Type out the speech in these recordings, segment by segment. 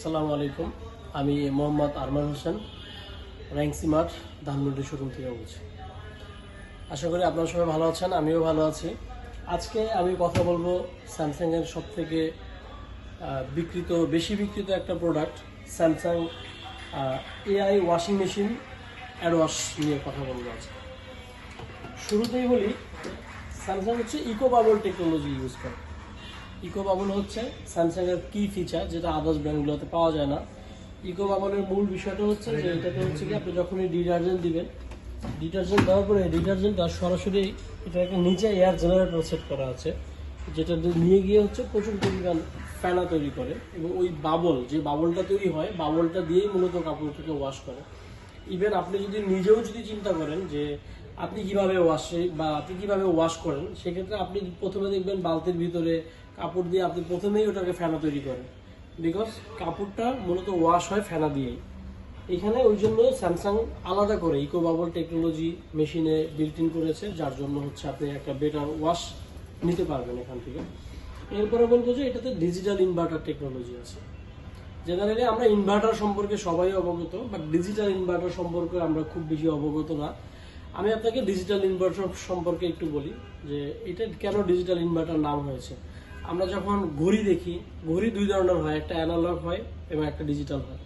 আসসালামু আলাইকুম। আমি মোহাম্মদ আরমান হোসেন, র্যাংসি মাঠ ধানমন্ডি শোরুম থেকে বলছি। আশা করি আপনারা সবাই ভালো আছেন, আমিও ভালো আছি। আজকে আমি কথা বলবো স্যামসাংয়ের সব থেকে বেশি বিক্রিত একটা product, Samsung AI washing machine AddWash নিয়ে কথা বলবো আজকে। শুরুতেই বলি, স্যামসাং হচ্ছে ইকো বাবল টেকনোলজি ইউজ করে। ইকো বাবল হচ্ছে স্যামসাংয়ের কি ফিচার, যেটা আদার্স ব্র্যান্ডগুলোতে পাওয়া যায় না। ইকো বাবলের মূল বিষয়টা হচ্ছে যে এটাতে হচ্ছে কি, আপনি যখনই ডিটারজেন্ট দিবেন, ডিটারজেন্ট দেওয়ার পরে ডিটারজেন্টটা সরাসরি এটা একটা নিচে এয়ার জেনারেটর সেট করা আছে, যেটা নিয়ে গিয়ে হচ্ছে প্রচুর পরিমাণ ফেনা তৈরি করে, এবং ওই বাবলটা তৈরি হয়, বাবলটা দিয়েই মূলত কাপড়টাকে ওয়াশ করে। ইভেন আপনি যদি নিজেও চিন্তা করেন যে আপনি কিভাবে ওয়াশ করেন, সেক্ষেত্রে আপনি প্রথমে দেখবেন বালতির ভিতরে কাপড় দিয়ে আপনি প্রথমেই ওটাকে ফেনা তৈরি করেন, বিকজ কাপড়টা মূলত ওয়াশ হয় ফেনা দিয়েই। এখানে ওই জন্য স্যামসাং আলাদা করে ইকো বাবল টেকনোলজি মেশিনে বিল্ট ইন করেছে, যার জন্য হচ্ছে আপনি একটা বেটার ওয়াশ নিতে পারবেন এখান থেকে। এরপরে বলবো যে এটাতে ডিজিটাল ইনভার্টার টেকনোলজি আছে। জেনারেলি আমরা ইনভার্টার সম্পর্কে সবাই অবগত, বাট ডিজিটাল ইনভার্টার সম্পর্কে আমরা খুব বেশি অবগত না। আমি আপনাকে ডিজিটাল ইনভার্টার সম্পর্কে একটু বলি যে এটা কেন ডিজিটাল ইনভার্টার নাম হয়েছে। আমরা যখন ঘড়ি দেখি, ঘড়ি দুই ধরনের হয়, একটা অ্যানালগ হয় এবং একটা ডিজিটাল হয়।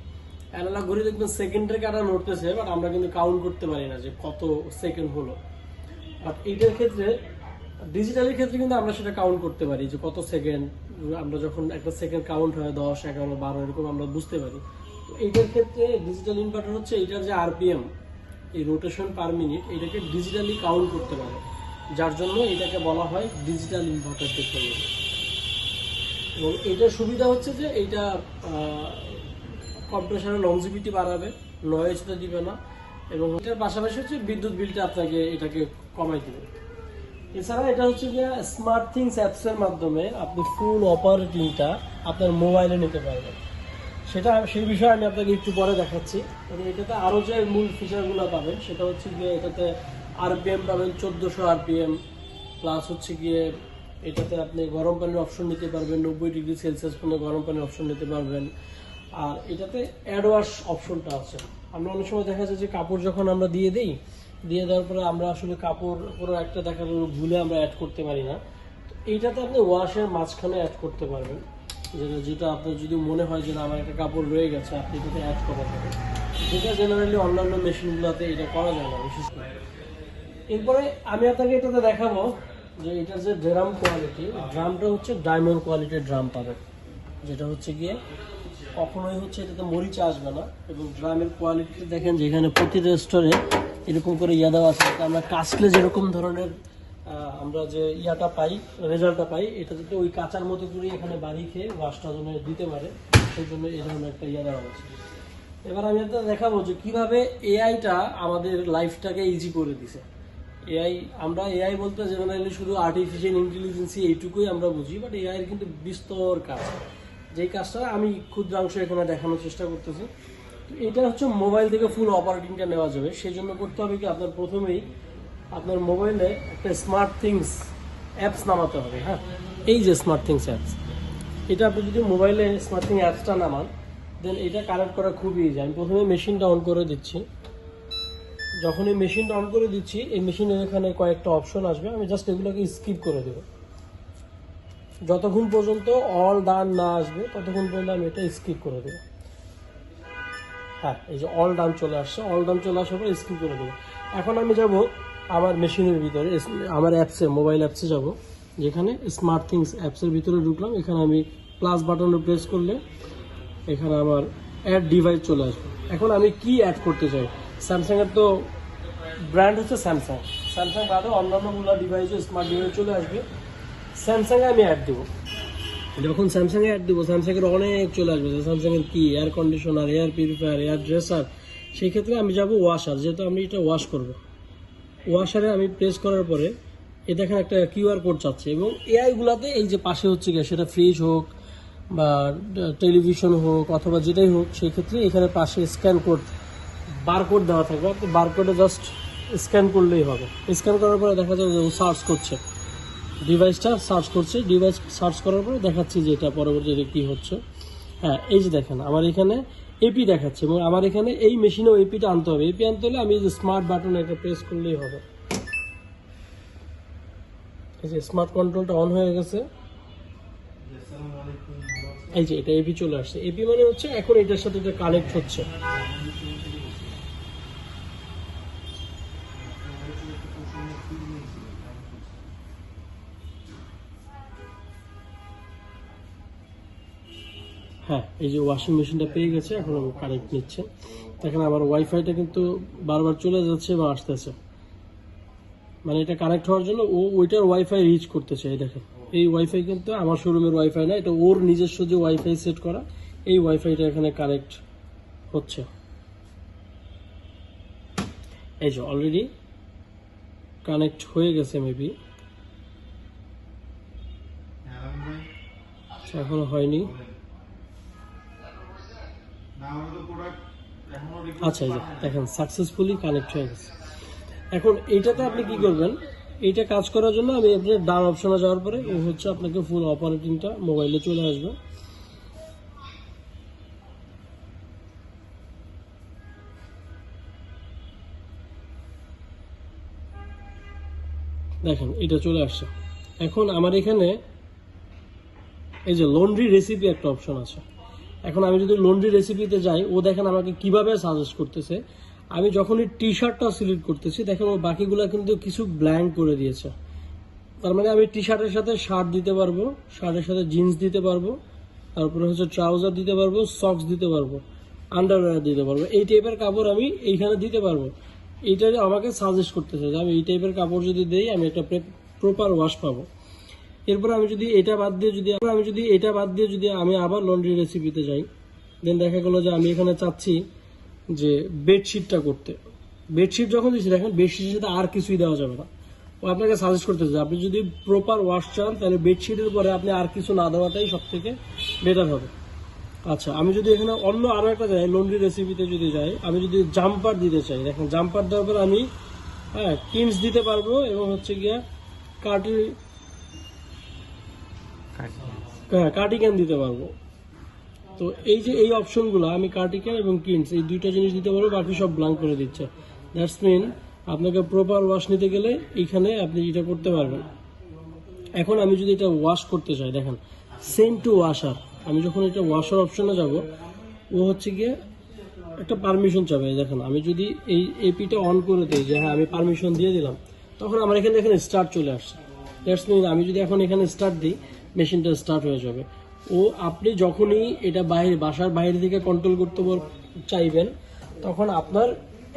অ্যানালগ ঘড়ি দেখবেন সেকেন্ডের কাটা নড়তেছে, বাট আমরা কিন্তু কাউন্ট করতে পারি না যে কত সেকেন্ড হলো। বাট এইটার ক্ষেত্রে, ডিজিটালের ক্ষেত্রে কিন্তু আমরা সেটা কাউন্ট করতে পারি যে কত সেকেন্ড। আমরা যখন একটা সেকেন্ড কাউন্ট হয় 10, 11, 12 এরকম আমরা বুঝতে পারি। তো এইটার ক্ষেত্রে ডিজিটাল ইনভার্টার হচ্ছে এইটার যে আরপিএম, এই রোটেশন পার মিনিট, এটাকে ডিজিটালি কাউন্ট করতে পারে, যার জন্য এটাকে বলা হয় ডিজিটাল ইনভার্টার টেকনোলজি। এবং এটার সুবিধা হচ্ছে যে এইটা কম্প্রেসারের লংজিভিটি বাড়াবে, নয়েজটা দিবে না, এবং এটার পাশাপাশি হচ্ছে বিদ্যুৎ বিলটা আপনাকে এটাকে কমাই দেবে। এছাড়া এটা হচ্ছে যে স্মার্ট থিংস অ্যাপসের মাধ্যমে আপনি ফুল অপারেটিংটা আপনার মোবাইলে নিতে পারবেন। সেই বিষয়ে আমি আপনাকে একটু পরে দেখাচ্ছি। এটাতে আরও যে মূল ফিচারগুলো পাবেন সেটা হচ্ছে গিয়ে এটাতে আরপিএম পাবেন 1400 আরপিএম, প্লাস হচ্ছে গিয়ে এটাতে আপনি গরম পানির অপশন নিতে পারবেন, 90 ডিগ্রি সেলসিয়াস পর্যন্ত গরম পানির অপশন নিতে পারবেন। আর এটাতে অ্যাডওয়াশ অপশনটা আছে। আমরা অনেক সময় দেখা যায় যে কাপড় যখন আমরা দিয়ে দেওয়ার পরে আমরা আসলে কাপড় পুরো একটা দেখা গেল ভুলে আমরা অ্যাড করতে পারি না। তো এইটাতে আপনি ওয়াশের মাঝখানে অ্যাড করতে পারবেন, যেটা আপনার যদি মনে হয় যে আমার একটা কাপড় রয়ে গেছে, আপনি এটাতে অ্যাড করা যাবে, যেটা জেনারেলি অন্যান্য মেশিনগুলোতে এটা করা যায় না বিশেষ করে। এরপরে আমি আপনাকে এটাতে দেখাবো যে এটার যে ড্রাম কোয়ালিটি, ড্রামটা হচ্ছে ডায়মন্ড কোয়ালিটির ড্রাম পাবেন, যেটা হচ্ছে গিয়ে কখনোই হচ্ছে এটাতে মরিচা আসবে না। এবং ড্রামের কোয়ালিটি দেখেন, যেখানে প্রতিটা স্টোরে এরকম করে দেওয়া আছে, আমরা কাচলে যেরকম ধরনের আমরা যে রেজাল্টটা পাই, এটা যাতে ওই কাঁচার মতো করে এখানে বাড়ি খেয়ে ওয়াশটা যেন দিতে পারে, সেই জন্য এই ধরনের একটা দেওয়া আছে। এবার আমি আপনাদের দেখাবো যে কিভাবে এআইটা আমাদের লাইফটাকে ইজি করে দিছে। আমরা এআই বলতে জেনারেলি শুধু আর্টিফিশিয়াল ইন্টেলিজেন্সি এইটুকুই আমরা বুঝি, বাট এআই এর কিন্তু বিস্তর কাজ, যেই কাজটা আমি ক্ষুদ্রাংশ এখানে দেখানোর চেষ্টা করতেছি। তো এটা হচ্ছে মোবাইল থেকে ফুল অপারেটিংটা নেওয়া যাবে। সেই জন্য করতে হবে কি, আপনার প্রথমেই আপনার মোবাইলে একটা স্মার্ট থিংস অ্যাপস নামাতে হবে। হ্যাঁ, এই যে স্মার্ট থিংস অ্যাপস, এটা আপনি যদি মোবাইলে স্মার্ট থিংস অ্যাপসটা নামান, দেন এটা কানেক্ট করা খুবই ইজি। আমি প্রথমে মেশিনটা অন করে দিচ্ছি। যখন এই মেশিনটা অন করে দিচ্ছি, এই মেশিনের এখানে কয়েকটা অপশন আসবে, আমি জাস্ট এগুলোকে স্কিপ করে দেবো। যতক্ষণ পর্যন্ত অল ডান না আসবে ততক্ষণ পর্যন্ত আমি এটা স্কিপ করে দেবো। হ্যাঁ, এই যে অল ডান চলে আসছে, অল ডান চলে আসার পর স্কিপ করে দেবো। এখন আমি যাব আমার মেশিনের ভিতরে, আমার মোবাইল অ্যাপসে যাব, যেখানে স্মার্ট থিংস অ্যাপসের ভিতরে ঢুকলাম। এখানে আমি প্লাস বাটনে প্রেস করলে এখানে আমার অ্যাড ডিভাইস চলে আসবে। এখন আমি কি অ্যাড করতে চাই, স্যামসাংয়ের তো ব্র্যান্ড হচ্ছে স্যামসাং বাদে অন্যান্যগুলো ডিভাইসও স্মার্ট ডিভাইস চলে আসবে। স্যামসাংয়ে আমি অ্যাড দেবো। যখন স্যামসাংয়ে অ্যাড দেবো, স্যামসাংয়ের অনেক চলে আসবে। স্যামসাংয়ের কি air conditioner, air purifier, air dresser. সেই ক্ষেত্রে আমি যাব ওয়াশার, যেহেতু আমি এটা ওয়াশ করব। ওয়াশারে আমি প্রেস করার পরে এ দেখেন একটা কিউআর কোড চাচ্ছে, এবং এআইগুলোতে এই যে পাশে হচ্ছে গিয়ে সেটা ফ্রিজ হোক বা টেলিভিশন হোক অথবা যেটাই হোক, সেই ক্ষেত্রে এখানে পাশে স্ক্যান কোড, বারকোড দেওয়া থাকবে। আপনি বারকোডে জাস্ট স্ক্যান করলেই হবে। স্ক্যান করার পরে দেখা যাবে যে ও সার্চ করছে, ডিভাইস সার্চ করার পরে দেখাচ্ছি যে এটা পরবর্তীতে কী হচ্ছে। হ্যাঁ এই যে দেখেন আমার এখানে এপি দেখাচ্ছে এবং আমার এখানে এই মেশিনেও এপিটা আনতে হবে। এপি আনতে হলে আমি যে স্মার্ট বাটন এটা প্রেস করলেই হবে। এই যে স্মার্ট কন্ট্রোলটা অন হয়ে গেছে, এই যে এটা এপি চলে আসছে। এপি মানে হচ্ছে এখন এটার সাথে এটা কানেক্ট হচ্ছে। হ্যাঁ এই যে ওয়াশিং মেশিনটা পেয়ে গেছে, এখন কানেক্ট নিচ্ছে। দেখেন আমার ওয়াইফাইটা কিন্তু বারবার চলে যাচ্ছে বা আসতেছে, মানে এটা কানেক্ট হওয়ার জন্য ও ওইটার ওয়াইফাই রিচ করতেছে। এই দেখেন এই ওয়াইফাই কিন্তু আমার শোরুমের ওয়াইফাই না, এটা ওর নিজস্ব যে ওয়াইফাই সেট করা, এই ওয়াইফাইটা এখানে কানেক্ট হচ্ছে। এই যে অলরেডি কানেক্ট হয়ে গেছে মেবি, এখনো হয়নি। আচ্ছা এই যে দেখেন সাকসেসফুলি কানেক্ট হয়ে গেছে। এখন এইটাতে আপনি কি করবেন, এইটা কাজ করার জন্য আমি আপনার ডান অপশনে যাওয়ার পরে ও হচ্ছে আপনাকে ফুল অপারেটিংটা মোবাইলে চলে আসবে। দেখেন এটা চলে আসছে। এখন আমার এখানে এই যে লন্ড্রি রেসিপি একটা অপশন আছে। এখন আমি যদি লন্ড্রি রেসিপিতে যাই, ও দেখেন আমাকে কিভাবে সাজেস্ট করতেছে। আমি যখনই টি শার্টটা সিলেক্ট করতেছি দেখেন ও বাকিগুলো কিন্তু কিছু ব্ল্যাঙ্ক করে দিয়েছে। তার মানে আমি টি শার্টের সাথে শার্ট দিতে পারবো, শার্টের সাথে জিন্স দিতে পারবো, তারপরে হচ্ছে ট্রাউজার দিতে পারবো, সক্স দিতে পারবো, আন্ডারওয়্যার দিতে পারবো। এই টাইপের কাপড় আমি এইখানে দিতে পারবো। এইটা আমাকে সাজেস্ট করতেছে যে আমি এই টাইপের কাপড় যদি দেই আমি একটা প্রপার ওয়াশ পাবো। এরপর আমি যদি এটা বাদ দিয়ে যদি আমি আবার লন্ড্রি রেসিপিতে যাই, দেন দেখা গেলো যে আমি এখানে চাচ্ছি যে বেডশিটটা করতে। বেডশিট যখন দিচ্ছি দেখেন বেডশিটের সাথে আর কিছুই দেওয়া যাবে না। ও আপনাকে সাজেস্ট করতেছে আপনি যদি প্রপার ওয়াশ চান তাহলে বেডশিটের পরে আপনি আর কিছু না দেওয়াটাই সব থেকে বেটার হবে। আচ্ছা আমি যদি এখানে অন্য আরো একটা যাই, লন্ড্রি রেসিপিতে যদি যাই, আমি যদি জাম্পার দিতে চাই, দেখেন জাম্পার দেওয়ার পর আমি কিমস দিতে পারবো এবং হচ্ছে গিয়া কার্টিক্যান দিতে পারবো। তো এই যে এই অপশনগুলো আমি কার্টিক্যান এবং কিনস এই দুইটা জিনিস দিতে পারবো, বাকি সব ব্ল্যাঙ্ক করে দিচ্ছে। দ্যাটস মিন আপনাকে প্রপার ওয়াশ নিতে গেলে এইখানে আপনি এটা করতে পারবেন। এখন আমি যদি এটা ওয়াশ করতে চাই, দেখেন সেন্ড টু ওয়াশার, আমি যখন এটা ওয়াশার অপশনে যাব ও হচ্ছে গিয়ে একটা পারমিশন চাবে। দেখেন আমি যদি এই এপিটা অন করে দিই যে হ্যাঁ আমি পারমিশন দিয়ে দিলাম, তখন আমার এখানে স্টার্ট চলে আসছে। দ্যাটস মিন আমি যদি এখন এখানে স্টার্ট দিই মেশিনটা স্টার্ট হয়ে যাবে। ও আপনি যখনই এটা বাসার বাইরে থেকে কন্ট্রোল করতে চাইবেন, তখন আপনার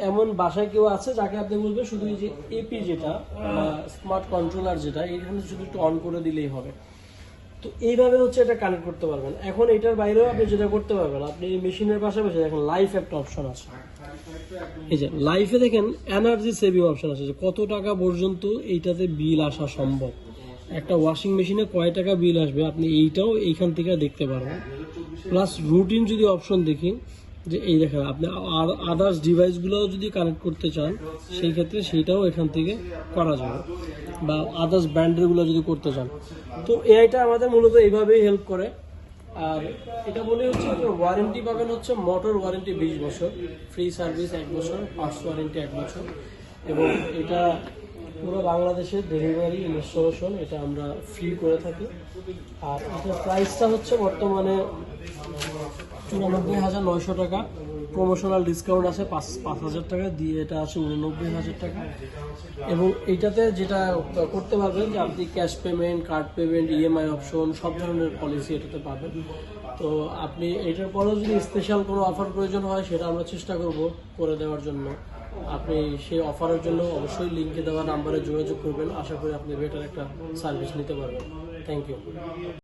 এমন বাসায় কেউ আছে যাকে আপনি বলবেন শুধু এই যে এপি যেটা স্মার্ট কন্ট্রোলার যেটা এখানে শুধু একটু অন করে দিলেই হবে। তো এইভাবে হচ্ছে এটা কানেক্ট করতে পারবেন। এখন এটার বাইরেও আপনি যেটা করতে পারবেন, আপনি এই মেশিনের পাশাপাশি দেখেন লাইফ একটা অপশন আছে। এই যে লাইফে দেখেন এনার্জি সেভিং অপশন আছে, যে কত টাকা পর্যন্ত এইটাতে বিল আসা সম্ভব, একটা ওয়াশিং মেশিনে কয় টাকা বিল আসবে আপনি এইটাও এইখান থেকে দেখতে পারবেন। প্লাস রুটিন যদি অপশন দেখি, যে এই দেখেন আপনি আদার্স ডিভাইসগুলোও যদি কানেক্ট করতে চান সেই ক্ষেত্রে সেইটাও এখান থেকে করা যাবে, বা আদার্স ব্র্যান্ডেরগুলো যদি করতে চান। তো এআইটা আমাদের মূলত এইভাবেই হেল্প করে। আর এটা বলে হচ্ছে আপনার ওয়ারেন্টি পাবেন হচ্ছে মোটর ওয়ারেন্টি 20 বছর, ফ্রি সার্ভিস 1 বছর, পার্টস ওয়ারেন্টি 1 বছর, এবং এটা পুরো বাংলাদেশের ডেলিভারি ইনস্টলেশন এটা আমরা ফ্রি করে থাকি। আর এটার প্রাইসটা হচ্ছে বর্তমানে 94,900 টাকা, প্রমোশনাল ডিসকাউন্ট আছে 5,000 টাকা দিয়ে, এটা আছে 89,000 টাকা। এবং এইটাতে যেটা করতে পারবেন যে আপনি cash payment, card payment, EMI option সব ধরনের পলিসি এটাতে পাবেন। তো আপনি এটার পরেও যদি স্পেশাল কোনো অফার প্রয়োজন হয় সেটা আমরা চেষ্টা করব করে দেওয়ার জন্য। আপনি সেই অফারের জন্য অবশ্যই লিঙ্কে দেওয়া নাম্বারে যোগাযোগ করবেন। আশা করি আপনি বেটার একটা সার্ভিস নিতে পারবেন। Thank you.